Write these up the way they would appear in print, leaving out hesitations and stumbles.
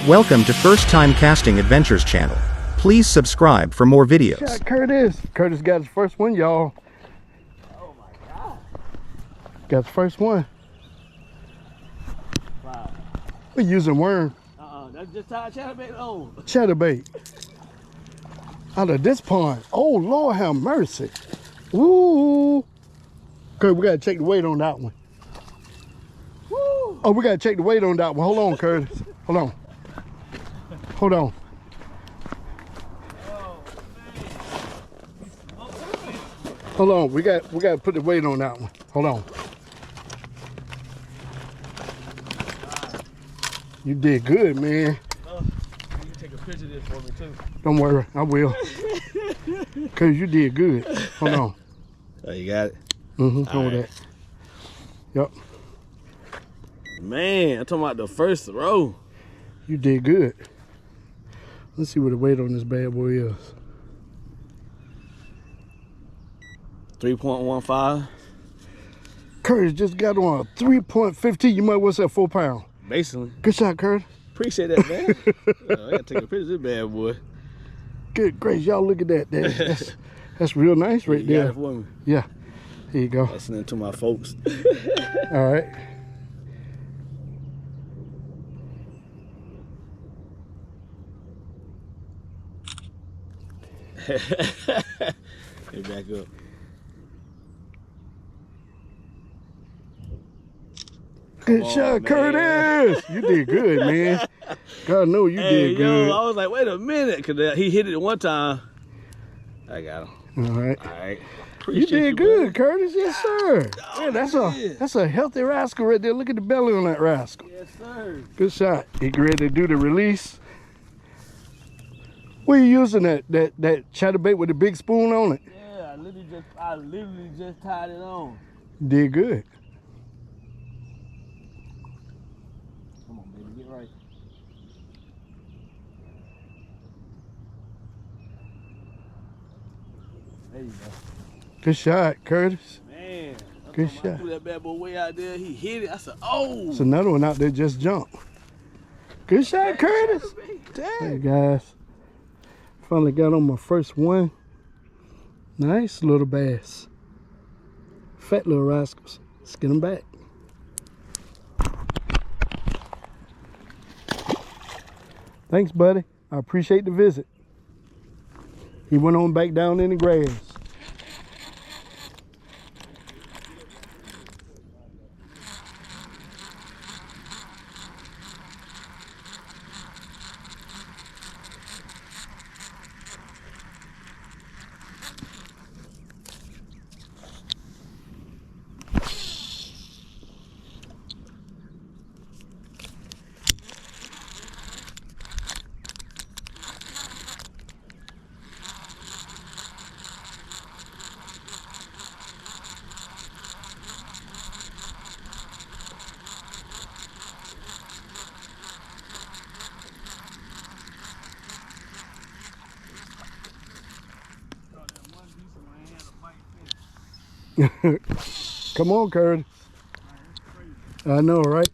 Welcome to First Time Casting Adventures channel. Please subscribe for more videos. Shot Curtis. Curtis got his first one, y'all. Oh my God. Got his first one. Wow. We're using worm. That's just how chatterbait on. Chatterbait. Out of this pond. Oh, Lord have mercy. Ooh. Okay, we gotta check the weight on that one. Woo. Oh, we gotta check the weight on that one. Hold on, Curtis. Hold on. Hold on. Oh, man. Hold on. We gotta put the weight on that one. Hold on. You did good, man. You take a picture of this for me too. Don't worry, I will. Cause you did good. Hold on. Oh, you got it? Hold that. Yep. Man, I'm talking about the first row. You did good. Let's see what the weight on this bad boy is. 3.15. Curtis just got on a 3.15. You might well say 4 pound. Basically. Good shot, Curtis. Appreciate that, man. I gotta take a picture of this bad boy. Good grace, y'all look at that. That's real nice right You there. got it for me. Yeah. Here you go. Listening to my folks. All right. Hey, back up. Good on, shot, man. Curtis. You did good, man. God know you Hey, did good. I was like, wait a minute, cause he hit it one time. I got him. All right. All right. You Appreciate did good, man. Curtis. Yes, sir. Oh, Yeah, that's a healthy rascal right there. Look at the belly on that rascal. Yes, sir. Good shot. You ready to do the release? What are you using that chatterbait with the big spoon on it? Yeah, I literally just tied it on. Did good. Come on, baby, get right. There you go. Good shot, Curtis. Man, Good I shot. threw that bad boy way out there. He hit it. I said, oh. It's another one out there just jumped. Good shot, Curtis. Hey, guys. Finally got on my first one. Nice little bass. Fat little rascals. Let's get them back. Thanks, buddy. I appreciate the visit. He went on back down in the grass. Come on, Curtis. I know, right?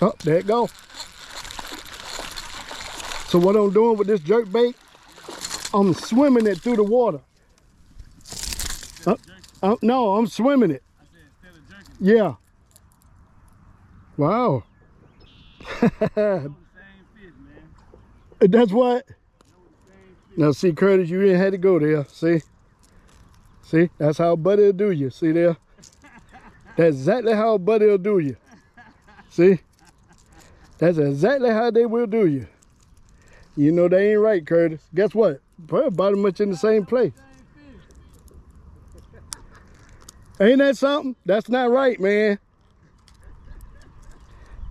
Oh, there it go. So what I'm doing with this jerk bait, I'm swimming it through the water. No, I'm swimming it. I said, instead of jerking, Yeah. Wow. the same fish, man. That's what? Now see, Curtis, you ain't had to go there. See? See? That's how a buddy will do you. See there? That's exactly how a buddy will do you. See? That's exactly how they will do you. You know they ain't right, Curtis. Guess what? Probably about much in the same place. Ain't that something? That's not right, man.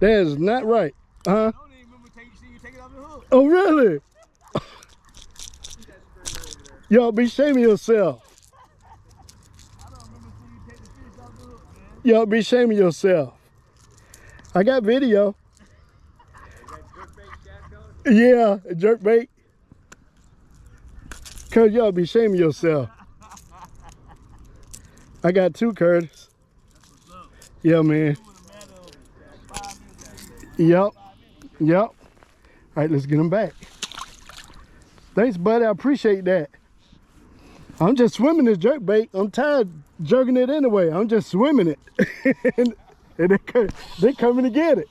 That is not right. I don't even remember you take it off the hook. Oh, really? Y'all be shaming yourself. I don't remember seeing you take the fish off the hook, man. Y'all be shaming yourself. I got video. That jerk bait Yeah, a jerk bait. Cause y'all be shaming yourself. I got 2, Curtis. Yeah, man. Yep. All right, let's get them back. Thanks, buddy. I appreciate that. I'm just swimming this jerk bait. I'm tired jerking it anyway. I'm just swimming it. and they coming to get it.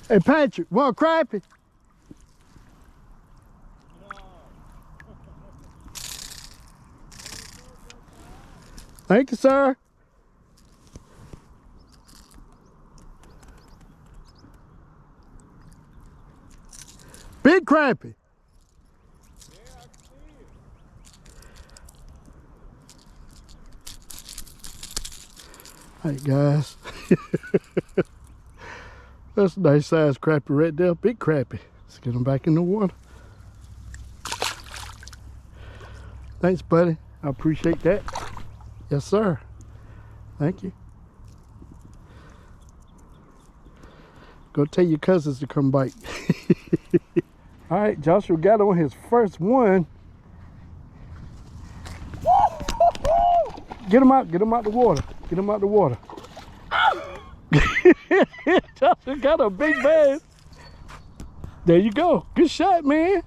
Hey, Patrick, want crappie? Thank you, sir. Big crappie. All right, guys. That's a nice size crappie right there. Big crappie. Let's get them back in the water. Thanks, buddy. I appreciate that. Yes, sir. Thank you. Go tell your cousins to come bite. All right, Joshua got on his first one. Get him out the water. Get him out the water. Joshua got a big bass. There you go. Good shot, man.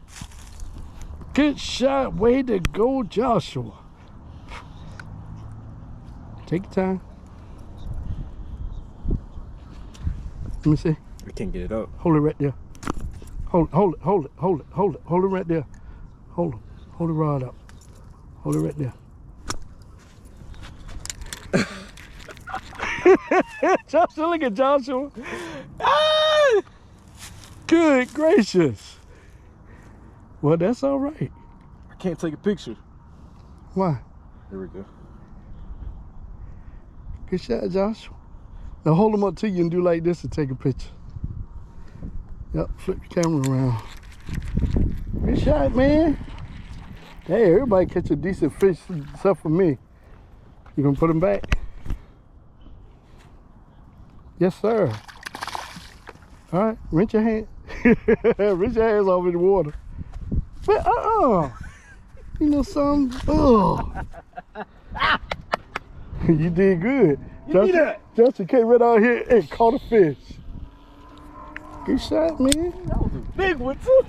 Good shot. Way to go, Joshua. Take your time. Let me see. I can't get it up. Hold it right there. Hold it right there. Hold the rod up. Hold it right there. Joshua, look at Joshua. Ah! Good gracious. Well, that's all right. I can't take a picture. Why? There we go. Good shot, Joshua. Now hold them up to you and do like this and take a picture. Yep, flip your camera around. Good shot, man. Hey, everybody catch a decent fish except for me. You gonna put them back? Yes, sir. All right, rinse your hand. Rinse your hands off in the water. But you know something? Oh. You did good. Justin came right out here and caught a fish. Good shot, man. That was a big one, too.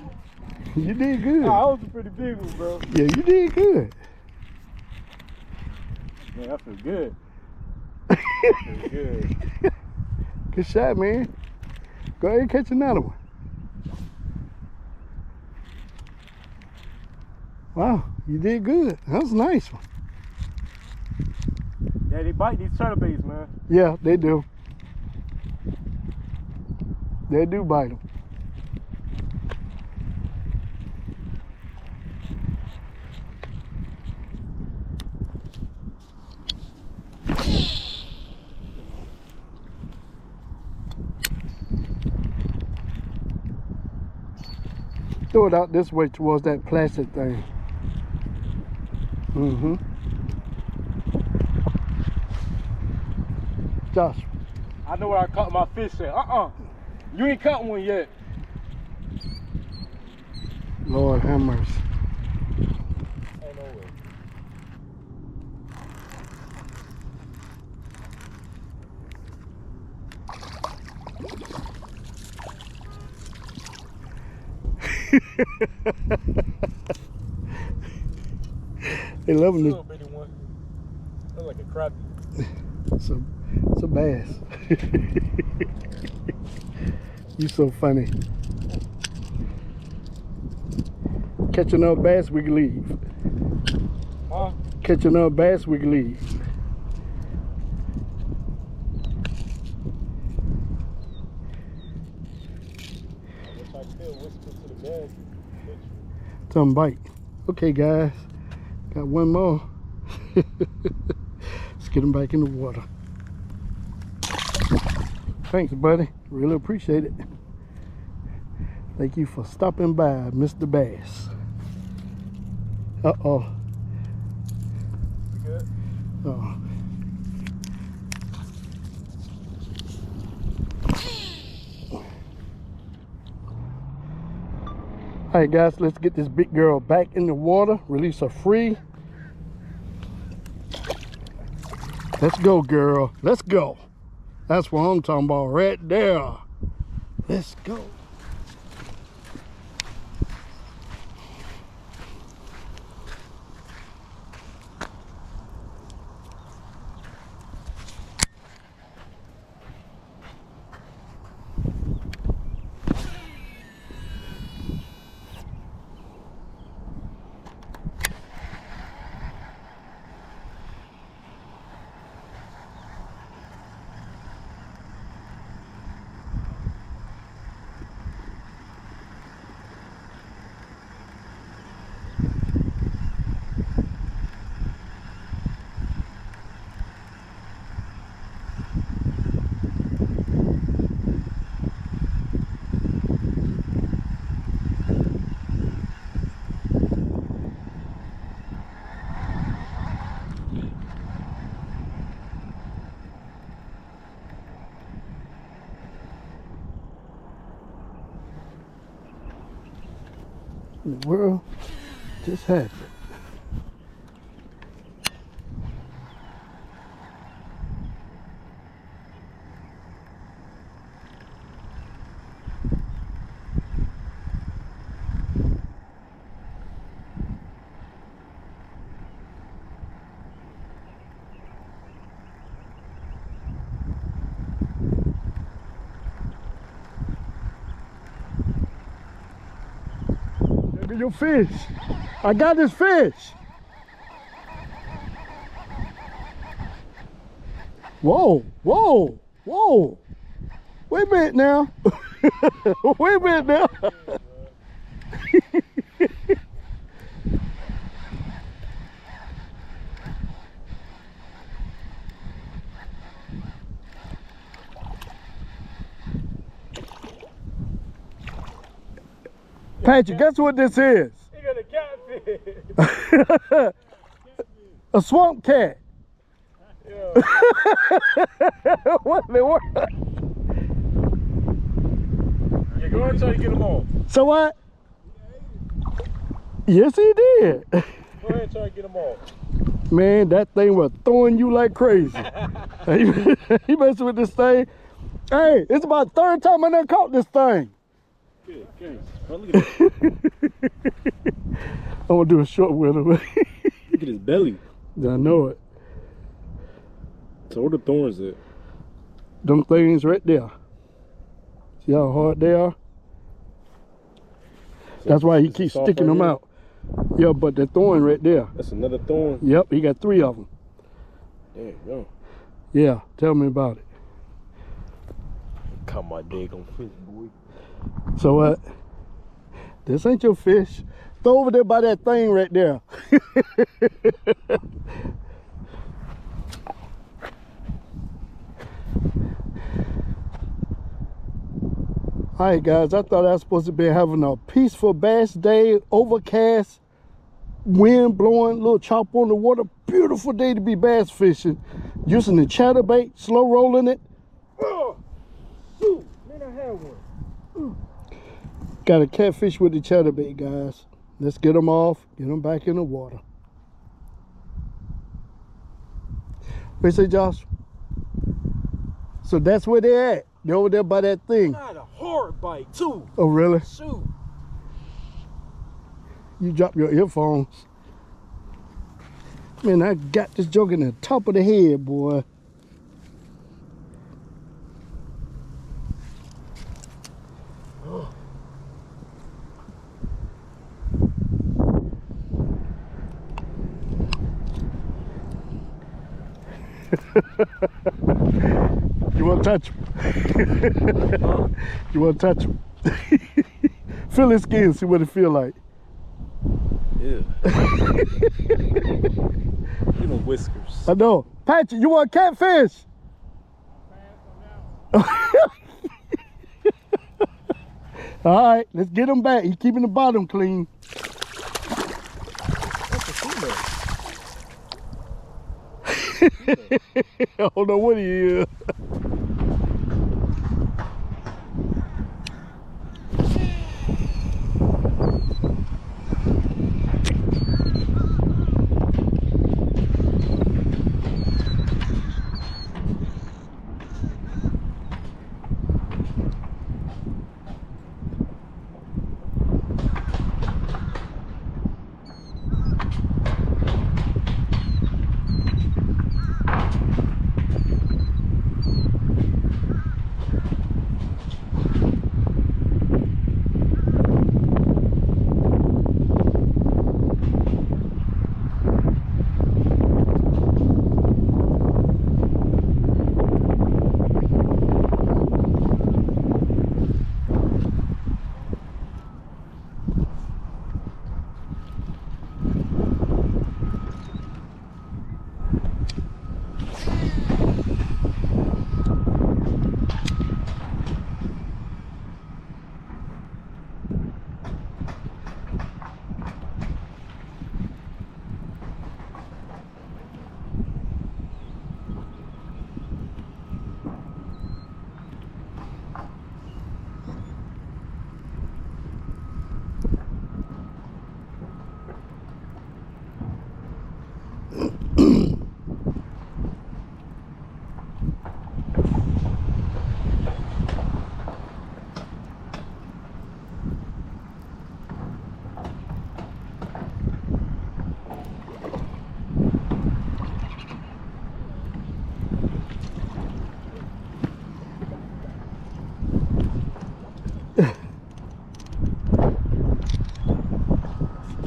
You did good. Oh, that was a pretty big one, bro. Yeah, you did good. Man, I feel good. I feel good. Good shot, man. Go ahead and catch another one. Wow, you did good. That was a nice one. Yeah, they bite these turtle baits, man. Yeah, they do. They do bite them. Throw it out this way towards that plastic thing. Mm-hmm. Josh. I know where I caught my fish at. You ain't caught one yet. Lord have mercy. Ain't no way. They loving A it. little bitty one. Looks like a crappie. It's a bass. You so funny. Catch another bass, we can leave. Huh? Catch another bass, we can leave. I wish I could whisper to the bag. Tell them bite. Okay, guys. Got one more. Let's get them back in the water. Thanks, buddy. Really appreciate it. Thank you for stopping by, Mr. Bass. Uh-oh. You good? Uh-oh. All right, guys, let's get this big girl back in the water. Release her free. Let's go, girl. Let's go. That's what I'm talking about right there. Let's go. In the world just happened. Your fish. I got this fish. Whoa, whoa, whoa. Wait a minute now. Wait a minute now. Patrick, guess what this is? You got a catfish. A swamp cat. Yeah. What in the world? Yeah, go ahead and try to get them all. So what? Yes, he did. Go ahead and try to get them all. Man, that thing was throwing you like crazy. He messing with this thing. Hey, it's about the third time I done caught this thing. Good, good. Oh, look at that. I'm gonna do a short with him. Look at his belly. I know it. So where the thorns at? Them things right there. See how hard they are? So That's why he it's keeps soft sticking right them here? out. Yeah, but the thorn right there. That's another thorn. Yep, he got 3 of them. There you go. Yeah, tell me about it. Caught my daggone fish, boy. So what? This ain't your fish. Throw over there by that thing right there. Alright guys, I thought I was supposed to be having a peaceful bass day, overcast, wind blowing, little chop on the water. Beautiful day to be bass fishing. Using the chatterbait, slow rolling it. Oh, shoot. Man, I had one. Got a catfish with the chatterbait, guys. Let's get them off, get them back in the water. What you say, Josh? So that's where they're at. They're over there by that thing. I had a hard bite, too. Oh, really? Shoot. You drop your earphones. Man, I got this joke in the top of the head, boy. You want to touch him? You want to touch him? Feel his skin, see what it feel like. Yeah. You know, whiskers. I know. Patrick, you want catfish? All right, let's get him back. He's keeping the bottom clean. I don't know what he is.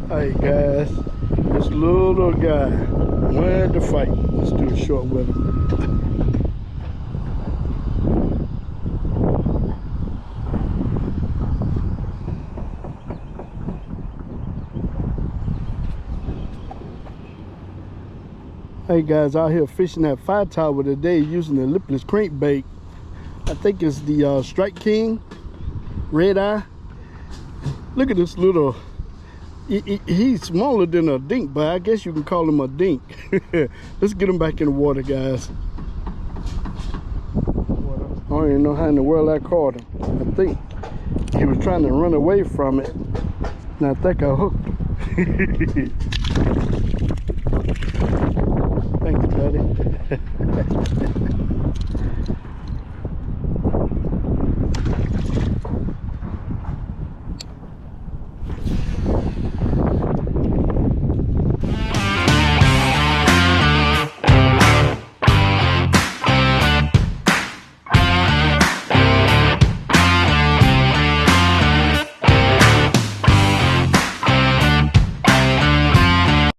Hey guys, this little guy wanted to fight. Let's do a short with him. Hey guys, out here fishing that fire tower today using the lipless crankbait. I think it's the Strike King red eye. Look at this little. He's smaller than a dink, but I guess you can call him a dink. Let's get him back in the water, guys. I don't even know how in the world I caught him. I think he was trying to run away from it, and I think I hooked him.